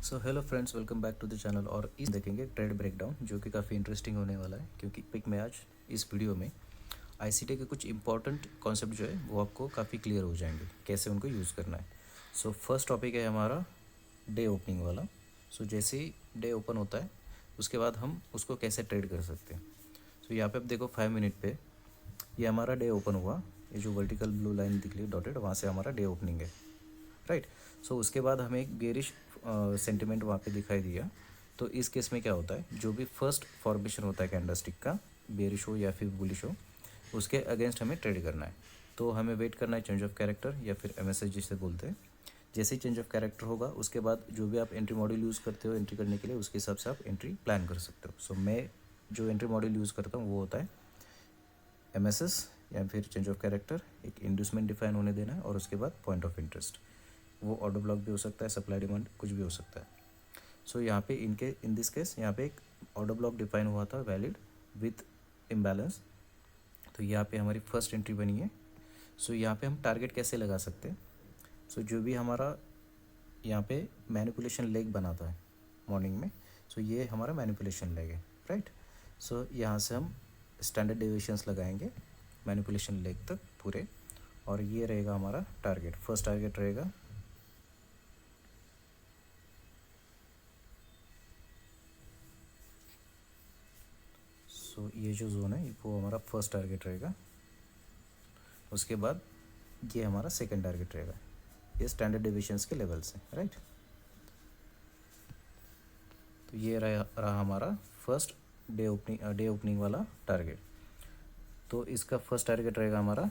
So hello friends, welcome back to the channel. और इस देखेंगे ट्रेड ब्रेकडाउन, जो कि काफ़ी इंटरेस्टिंग होने वाला है, क्योंकि पिक में आज इस वीडियो में आईसीटी के कुछ इंपॉर्टेंट कॉन्सेप्ट जो है वो आपको काफ़ी क्लियर हो जाएंगे, कैसे उनको यूज़ करना है। सो फर्स्ट टॉपिक है हमारा डे ओपनिंग वाला। सो जैसे ही डे ओपन होता है उसके बाद हम उसको कैसे ट्रेड कर सकते हैं। सो यहाँ पे आप देखो 5 मिनट पे ये हमारा डे ओपन हुआ। ये जो वर्टिकल ब्लू लाइन दिख रही है डॉटेड, वहाँ से हमारा डे ओपनिंग है, राइट। सो उसके बाद हमें एक बेरिश सेंटिमेंट वहाँ पे दिखाई दिया। तो इस केस में क्या होता है, जो भी फर्स्ट फॉर्मेशन होता है कैंडलस्टिक का, बेरिश हो या फिर बुलिश हो, उसके अगेंस्ट हमें ट्रेड करना है। तो हमें वेट करना है चेंज ऑफ कैरेक्टर या फिर एमएसएस जिसे बोलते हैं। जैसे ही चेंज ऑफ कैरेक्टर होगा उसके बाद जो भी आप एंट्री मॉड्यूल यूज़ करते हो एंट्री करने के लिए, उसके हिसाब से आप एंट्री प्लान कर सकते हो। सो मैं जो एंट्री मॉड्यूल यूज़ करता हूँ वो होता है एमएसएस या फिर चेंज ऑफ कैरेक्टर, एक इंड्यूसमेंट डिफाइन होने देना है, और उसके बाद पॉइंट ऑफ इंटरेस्ट। वो ऑर्डर ब्लॉक भी हो सकता है, सप्लाई डिमांड कुछ भी हो सकता है। सो यहाँ पे इन दिस केस यहाँ पे एक ऑर्डर ब्लॉक डिफाइन हुआ था वैलिड विथ इम्बैलेंस। तो यहाँ पे हमारी फर्स्ट एंट्री बनी है। सो यहाँ पे हम टारगेट कैसे लगा सकते हैं। सो जो भी हमारा यहाँ पे मैनिपुलेशन लेग बनाता है मॉर्निंग में, सो ये हमारा मैनिपुलेशन लेग है, राइट। सो यहाँ से हम स्टैंडर्ड डेविएशंस लगाएंगे मैनिपुलेशन लेग तक पूरे, और ये रहेगा हमारा टारगेट। फर्स्ट टारगेट रहेगा ये जो जोन है वो हमारा फर्स्ट टारगेट रहेगा। उसके बाद ये हमारा सेकंड टारगेट रहेगा। ये स्टैंडर्ड डेविएशंस के लेवल से, राइट। तो ये रहा हमारा फर्स्ट डे ओपनिंग वाला टारगेट। तो इसका फर्स्ट टारगेट रहेगा हमारा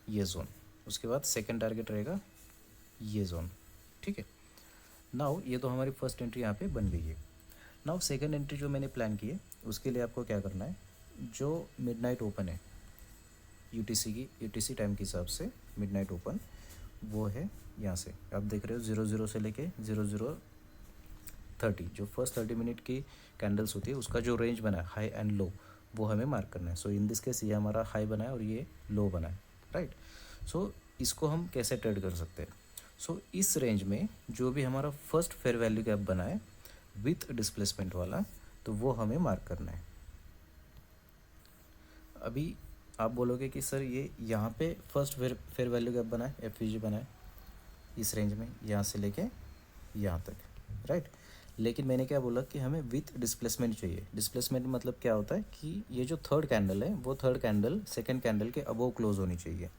ये जोन। उसके बाद सेकंड टारगेट रहेगा ये जोन, ठीक है। नाउ ये तो हमारी फर्स्ट एंट्री यहाँ पे बन गई है। नाउ सेकंड एंट्री जो मैंने प्लान की है उसके लिए आपको क्या करना है, जो मिडनाइट ओपन है यूटीसी टाइम के हिसाब से मिडनाइट ओपन वो है यहाँ से, आप देख रहे हो 00 से लेके 00:30, जो फर्स्ट 30 मिनट की कैंडल्स होती है उसका जो रेंज बना है हाई एंड लो, वो हमें मार्क करना है। सो इन दिस केस ये हमारा हाई बना है और ये लो बना है, राइट। सो इसको हम कैसे ट्रेड कर सकते हैं। सो इस रेंज में जो भी हमारा फर्स्ट फेयर वैल्यू गैप बना है विथ डिस्प्लेसमेंट वाला, तो वो हमें मार्क करना है। अभी आप बोलोगे कि सर ये यहाँ पे फर्स्ट फेयर वैल्यू गैप बना है, एफ बना है इस रेंज में यहाँ से लेके यहाँ तक, राइट। लेकिन मैंने क्या बोला कि हमें विथ डिस्प्लेसमेंट चाहिए। डिस्प्लेसमेंट मतलब क्या होता है कि ये जो थर्ड कैंडल है वो थर्ड कैंडल सेकंड कैंडल के अबोव क्लोज होनी चाहिए,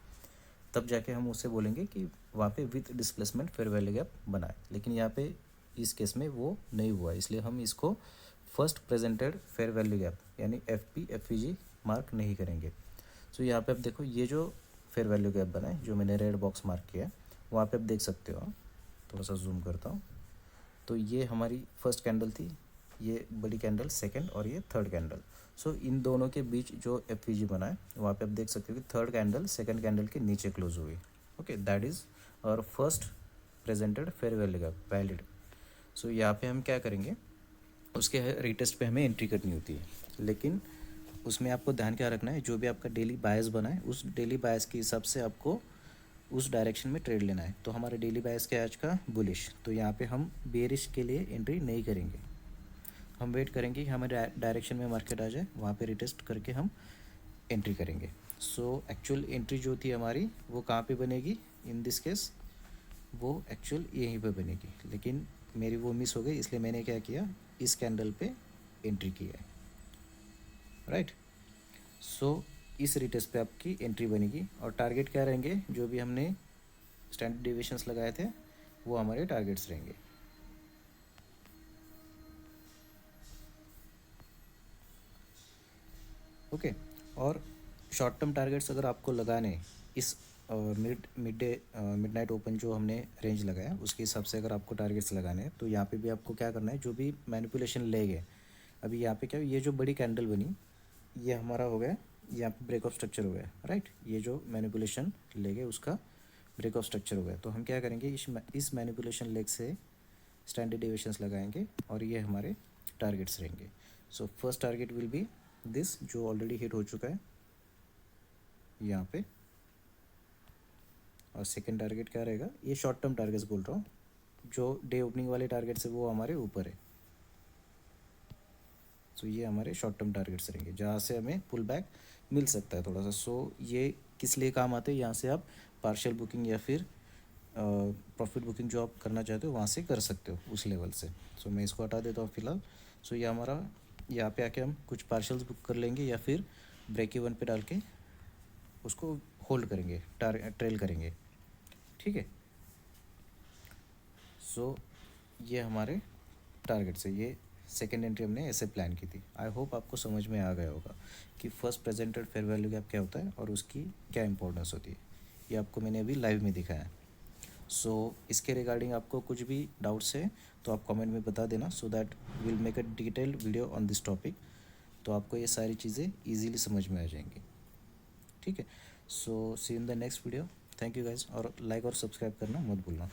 तब जाके हम उससे बोलेंगे कि वहाँ पे with displacement fair value gap बना है। लेकिन यहाँ पे इस केस में वो नहीं हुआ, इसलिए हम इसको first presented fair value gap यानी एफ मार्क नहीं करेंगे। सो यहाँ पे आप देखो ये जो फेयर वैल्यू गैप बना है, जो मैंने रेड बॉक्स मार्क किया है, वहाँ पे आप देख सकते हो। थोड़ा सा जूम करता हूँ। तो ये हमारी फर्स्ट कैंडल थी, ये बड़ी कैंडल सेकंड, और ये थर्ड कैंडल। सो इन दोनों के बीच जो एफ बना है वहाँ पे आप देख सकते हो कि थर्ड कैंडल सेकंड कैंडल के नीचे क्लोज हुई। Okay, that is our first presented fair value gap valid. So यहाँ पे हम क्या करेंगे, उसके रिटेस्ट पे हमें एंट्री करनी होती है। लेकिन उसमें आपको ध्यान क्या रखना है, जो भी आपका डेली बायस बना है उस डेली बायस के हिसाब से आपको उस डायरेक्शन में ट्रेड लेना है। तो हमारे डेली बायस क्या है आज का, बुलिश। तो यहाँ पे हम बेरिश के लिए एंट्री नहीं करेंगे, हम वेट करेंगे कि हमारे डायरेक्शन में मार्केट आ जाए, वहाँ पे रिटेस्ट करके हम एंट्री करेंगे। सो एक्चुअल एंट्री जो थी हमारी वो कहाँ पे बनेगी, इन दिस केस वो एक्चुअल यहीं पे बनेगी, लेकिन मेरी वो मिस हो गई, इसलिए मैंने क्या किया, इस कैंडल पे एंट्री किया है, राइट। सो इस रिटेस्ट पे आपकी एंट्री बनेगी, और टारगेट क्या रहेंगे, जो भी हमने स्टैंडर्ड डेविएशंस लगाए थे वो हमारे टारगेट्स रहेंगे। ओके, और शॉर्ट टर्म टारगेट्स अगर आपको लगाने इस मिडनाइट ओपन जो हमने रेंज लगाया उसके हिसाब से अगर आपको टारगेट्स लगाने हैं, तो यहाँ पे भी आपको क्या करना है, जो भी मैनिपुलेशन लेग है, अभी यहाँ पे क्या, ये जो बड़ी कैंडल बनी ये हमारा हो गया, यहाँ पे ब्रेक ऑफ स्ट्रक्चर हो गया, राइट। ये जो मैनिपुलेशन लेग है उसका ब्रेक ऑफ स्ट्रक्चर हो गया। तो हम क्या करेंगे, इस मैनिपुलेशन लेग से स्टैंडर्ड डेविएशंस लगाएंगे और ये हमारे टारगेट्स रहेंगे। So first target will be this, जो ऑलरेडी हिट हो चुका है यहाँ पे, और सेकंड टारगेट क्या रहेगा, ये शॉर्ट टर्म टारगेट्स बोल रहा हूँ, जो डे ओपनिंग वाले टारगेट्स है वो हमारे ऊपर है। सो ये हमारे शॉर्ट टर्म टारगेट्स रहेंगे जहाँ से हमें पुल बैक मिल सकता है थोड़ा सा। सो ये किस लिए काम आते हैं, यहाँ से आप पार्शियल बुकिंग या फिर प्रॉफिट बुकिंग जो आप करना चाहते हो वहाँ से कर सकते हो उस लेवल से। सो मैं इसको हटा देता हूँ फिलहाल। सो ये हमारा यहाँ पे आके हम कुछ पार्शल्स बुक कर लेंगे या फिर ब्रेक इवन पे डाल के उसको होल्ड करेंगे, ट्रेल करेंगे, ठीक है। सो ये हमारे टारगेट्स है। ये सेकेंड एंट्री हमने ऐसे प्लान की थी। आई होप आपको समझ में आ गया होगा कि first presented fair value gap क्या होता है और उसकी क्या इंपॉर्टेंस होती है। ये आपको मैंने अभी लाइव में दिखाया है। सो इसके रिगार्डिंग आपको कुछ भी डाउट्स है तो आप कमेंट में बता देना, so that will make a detailed video on this topic. तो आपको ये सारी चीज़ें ईजीली समझ में आ जाएंगी, ठीक है। So see in the next video. Thank you guys, और लाइक और सब्सक्राइब करना मत भूलना।